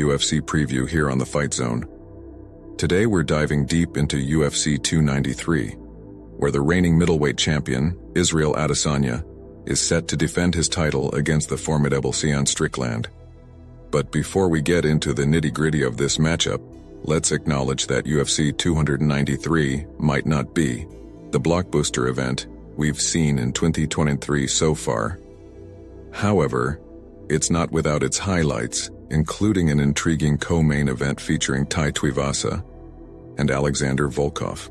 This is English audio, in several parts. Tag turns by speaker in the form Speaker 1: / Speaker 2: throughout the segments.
Speaker 1: UFC preview here on the Fight Zone. Today we're diving deep into UFC 293, where the reigning middleweight champion, Israel Adesanya, is set to defend his title against the formidable Sean Strickland. But before we get into the nitty-gritty of this matchup, let's acknowledge that UFC 293 might not be the blockbuster event we've seen in 2023 so far. However, it's not without its highlights, including an intriguing co-main event featuring Tai Tuivasa and Alexander Volkov.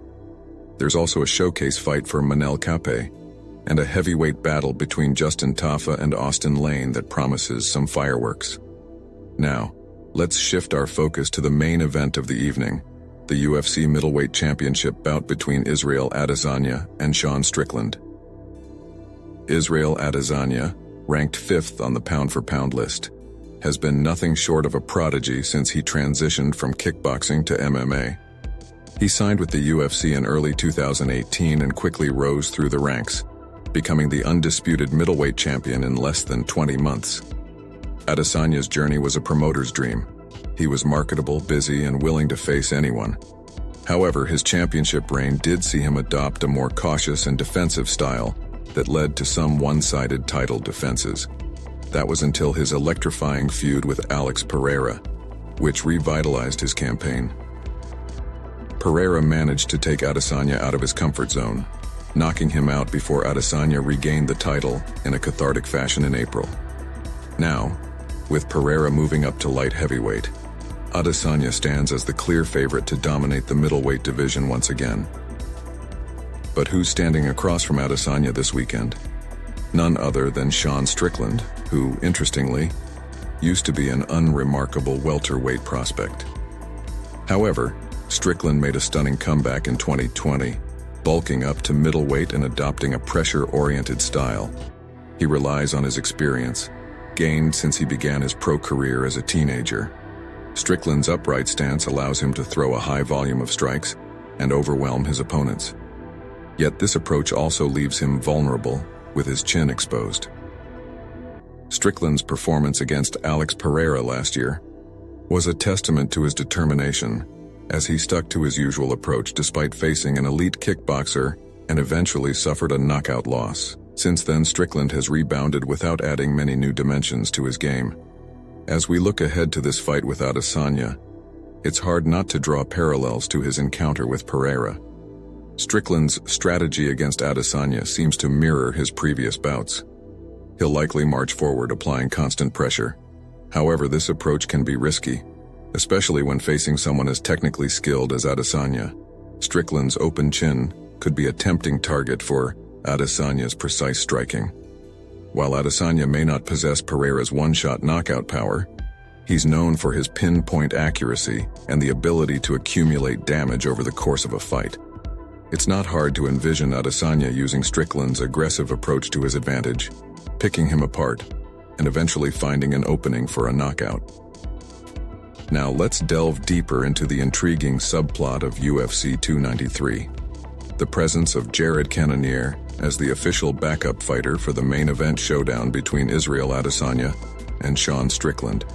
Speaker 1: There's also a showcase fight for Manel Kape, and a heavyweight battle between Justin Tafa and Austin Lane that promises some fireworks. Now, let's shift our focus to the main event of the evening, the UFC middleweight championship bout between Israel Adesanya and Sean Strickland. Israel Adesanya, ranked 5th on the pound-for-pound list, has been nothing short of a prodigy since he transitioned from kickboxing to MMA. He signed with the UFC in early 2018 and quickly rose through the ranks, becoming the undisputed middleweight champion in less than 20 months. Adesanya's journey was a promoter's dream. He was marketable, busy, and willing to face anyone. However, his championship reign did see him adopt a more cautious and defensive style that led to some one-sided title defenses. That was until his electrifying feud with Alex Pereira, which revitalized his campaign. Pereira managed to take Adesanya out of his comfort zone, knocking him out before Adesanya regained the title in a cathartic fashion in April. Now, with Pereira moving up to light heavyweight, Adesanya stands as the clear favorite to dominate the middleweight division once again. But who's standing across from Adesanya this weekend? None other than Sean Strickland, who, interestingly, used to be an unremarkable welterweight prospect. However, Strickland made a stunning comeback in 2020, bulking up to middleweight and adopting a pressure-oriented style. He relies on his experience, gained since he began his pro career as a teenager. Strickland's upright stance allows him to throw a high volume of strikes and overwhelm his opponents. Yet this approach also leaves him vulnerable, with his chin exposed. Strickland's performance against Alex Pereira last year was a testament to his determination, as he stuck to his usual approach despite facing an elite kickboxer and eventually suffered a knockout loss. Since then, Strickland has rebounded without adding many new dimensions to his game. As we look ahead to this fight with Adesanya, it's hard not to draw parallels to his encounter with Pereira. Strickland's strategy against Adesanya seems to mirror his previous bouts. He'll likely march forward applying constant pressure. However, this approach can be risky, especially when facing someone as technically skilled as Adesanya. Strickland's open chin could be a tempting target for Adesanya's precise striking. While Adesanya may not possess Pereira's one-shot knockout power, he's known for his pinpoint accuracy and the ability to accumulate damage over the course of a fight. It's not hard to envision Adesanya using Strickland's aggressive approach to his advantage, picking him apart, and eventually finding an opening for a knockout. Now let's delve deeper into the intriguing subplot of UFC 293. The presence of Jared Cannonier as the official backup fighter for the main event showdown between Israel Adesanya and Sean Strickland.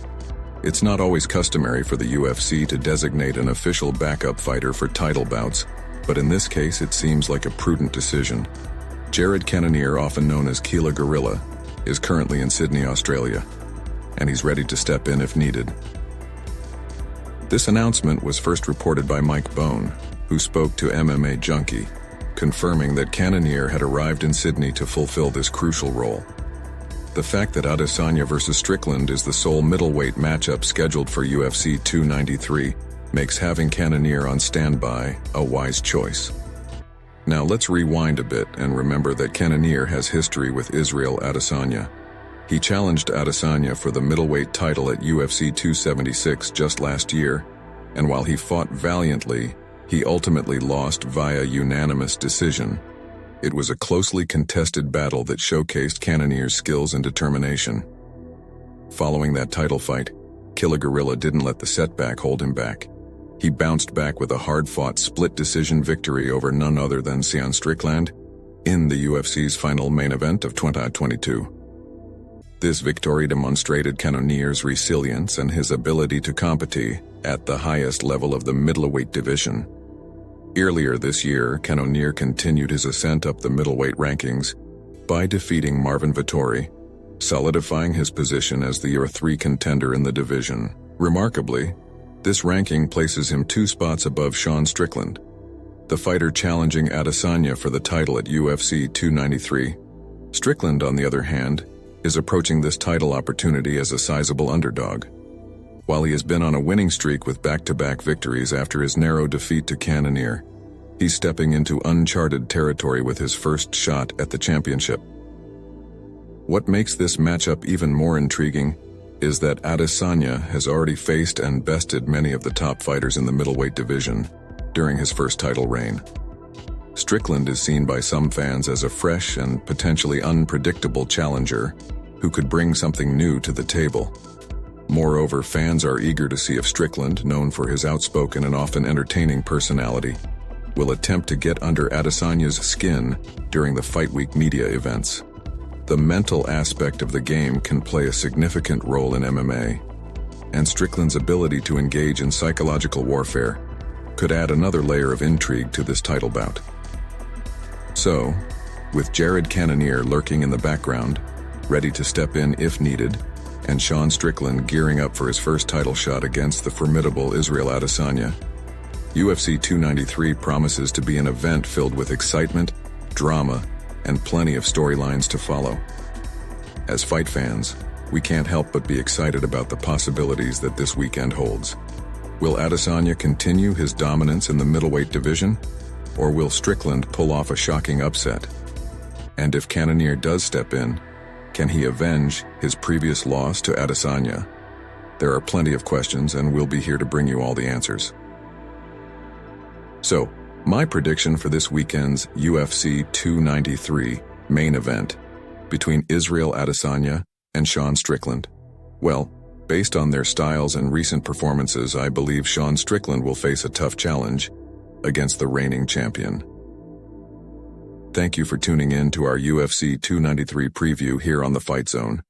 Speaker 1: It's not always customary for the UFC to designate an official backup fighter for title bouts, but in this case it seems like a prudent decision. Jared Cannonier, often known as Kila Gorilla, is currently in Sydney, Australia, and he's ready to step in if needed. This announcement was first reported by Mike Bone, who spoke to MMA Junkie, confirming that Cannonier had arrived in Sydney to fulfill this crucial role. The fact that Adesanya vs Strickland is the sole middleweight matchup scheduled for UFC 293 makes having Cannonier on standby a wise choice. Now let's rewind a bit and remember that Cannonier has history with Israel Adesanya. He challenged Adesanya for the middleweight title at UFC 276 just last year, and while he fought valiantly, he ultimately lost via unanimous decision. It was a closely contested battle that showcased Cannonier's skills and determination. Following that title fight, Kila Gorilla didn't let the setback hold him back. He bounced back with a hard-fought split-decision victory over none other than Sean Strickland in the UFC's final main event of 2022. This victory demonstrated Cannonier's resilience and his ability to compete at the highest level of the middleweight division. Earlier this year, Cannonier continued his ascent up the middleweight rankings by defeating Marvin Vettori, solidifying his position as the year 3 contender in the division. Remarkably, this ranking places him 2 spots above Sean Strickland, the fighter challenging Adesanya for the title at UFC 293. Strickland, on the other hand, is approaching this title opportunity as a sizable underdog. While he has been on a winning streak with back-to-back victories after his narrow defeat to Cannonier, he's stepping into uncharted territory with his first shot at the championship. What makes this matchup even more intriguing is that Adesanya has already faced and bested many of the top fighters in the middleweight division during his first title reign. Strickland is seen by some fans as a fresh and potentially unpredictable challenger who could bring something new to the table. Moreover, fans are eager to see if Strickland, known for his outspoken and often entertaining personality, will attempt to get under Adesanya's skin during the Fight Week media events. The mental aspect of the game can play a significant role in MMA, and Strickland's ability to engage in psychological warfare could add another layer of intrigue to this title bout. So, with Jared Cannonier lurking in the background, ready to step in if needed, and Sean Strickland gearing up for his first title shot against the formidable Israel Adesanya, UFC 293 promises to be an event filled with excitement, drama, and plenty of storylines to follow. As fight fans, we can't help but be excited about the possibilities that this weekend holds. Will Adesanya continue his dominance in the middleweight division, or will Strickland pull off a shocking upset? And if Cannonier does step in, can he avenge his previous loss to Adesanya? There are plenty of questions, and we'll be here to bring you all the answers. So, my prediction for this weekend's UFC 293 main event between Israel Adesanya and Sean Strickland. Well, based on their styles and recent performances, I believe Sean Strickland will face a tough challenge against the reigning champion. Thank you for tuning in to our UFC 293 preview here on the Fight Zone.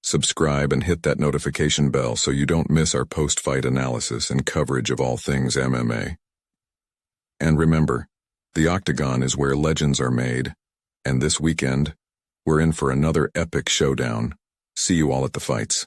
Speaker 1: Subscribe and hit that notification bell so you don't miss our post-fight analysis and coverage of all things MMA. And remember, the Octagon is where legends are made, and this weekend, we're in for another epic showdown. See you all at the fights.